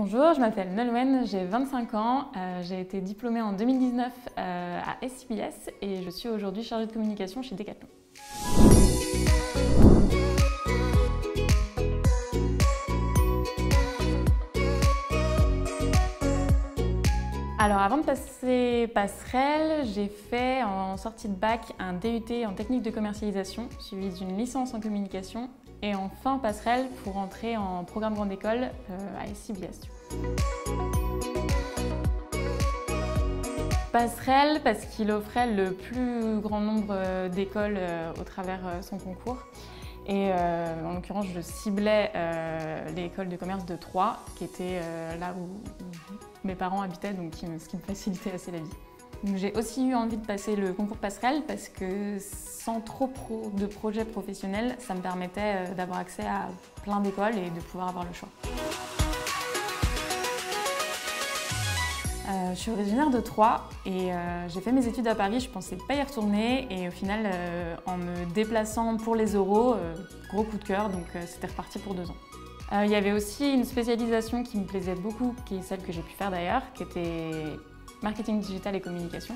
Bonjour, je m'appelle Nolwenn, j'ai 25 ans, j'ai été diplômée en 2019 à SCBS et je suis aujourd'hui chargée de communication chez Decathlon. Alors avant de passer passerelle, j'ai fait en sortie de bac un DUT en technique de commercialisation, suivi d'une licence en communication et en fin passerelle pour entrer en programme grande école à SCBS. Passerelle parce qu'il offrait le plus grand nombre d'écoles au travers son concours. Et en l'occurrence, je ciblais l'école de commerce de Troyes, qui était là où mes parents habitaient, donc ce qui me facilitait assez la vie. J'ai aussi eu envie de passer le concours passerelle parce que sans trop de projets professionnels, ça me permettait d'avoir accès à plein d'écoles et de pouvoir avoir le choix. Je suis originaire de Troyes et j'ai fait mes études à Paris, je pensais pas y retourner et au final, en me déplaçant pour les oraux, gros coup de cœur, donc c'était reparti pour 2 ans. Il y avait aussi une spécialisation qui me plaisait beaucoup, qui est celle que j'ai pu faire d'ailleurs, qui était marketing digital et communication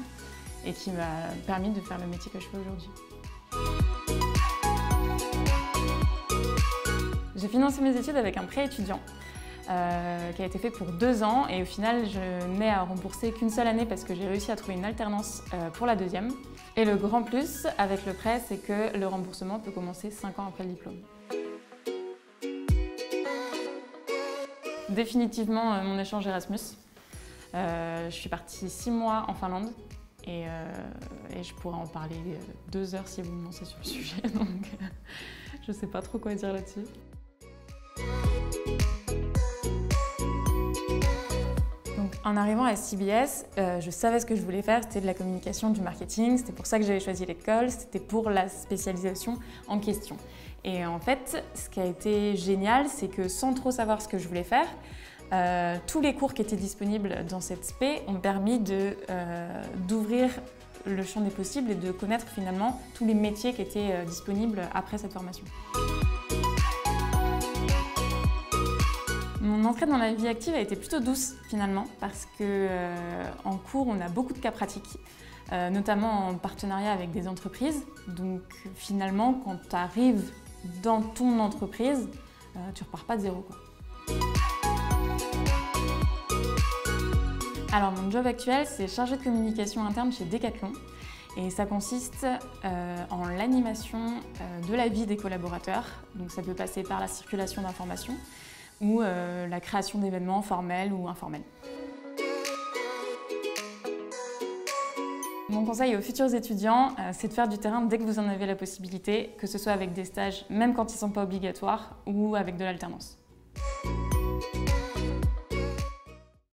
et qui m'a permis de faire le métier que je fais aujourd'hui. J'ai financé mes études avec un prêt étudiant. Qui a été fait pour 2 ans et au final je n'ai à rembourser qu'une seule année parce que j'ai réussi à trouver une alternance pour la 2e. Et le grand plus avec le prêt, c'est que le remboursement peut commencer 5 ans après le diplôme. Définitivement mon échange Erasmus. Je suis partie 6 mois en Finlande et je pourrais en parler 2 heures si vous me lancez sur le sujet, donc je ne sais pas trop quoi dire là-dessus. En arrivant à SCBS, je savais ce que je voulais faire, c'était de la communication, du marketing, c'était pour ça que j'avais choisi l'école, c'était pour la spécialisation en question. Et en fait, ce qui a été génial, c'est que sans trop savoir ce que je voulais faire, tous les cours qui étaient disponibles dans cette spé ont permis d'ouvrir le champ des possibles et de connaître finalement tous les métiers qui étaient disponibles après cette formation. Mon entrée dans la vie active a été plutôt douce finalement parce qu'en cours on a beaucoup de cas pratiques, notamment en partenariat avec des entreprises. Donc finalement quand tu arrives dans ton entreprise, tu repars pas de zéro, quoi. Alors mon job actuel c'est chargé de communication interne chez Decathlon et ça consiste en l'animation de la vie des collaborateurs. Donc ça peut passer par la circulation d'informations ou la création d'événements formels ou informels. Mon conseil aux futurs étudiants, c'est de faire du terrain dès que vous en avez la possibilité, que ce soit avec des stages, même quand ils ne sont pas obligatoires, ou avec de l'alternance.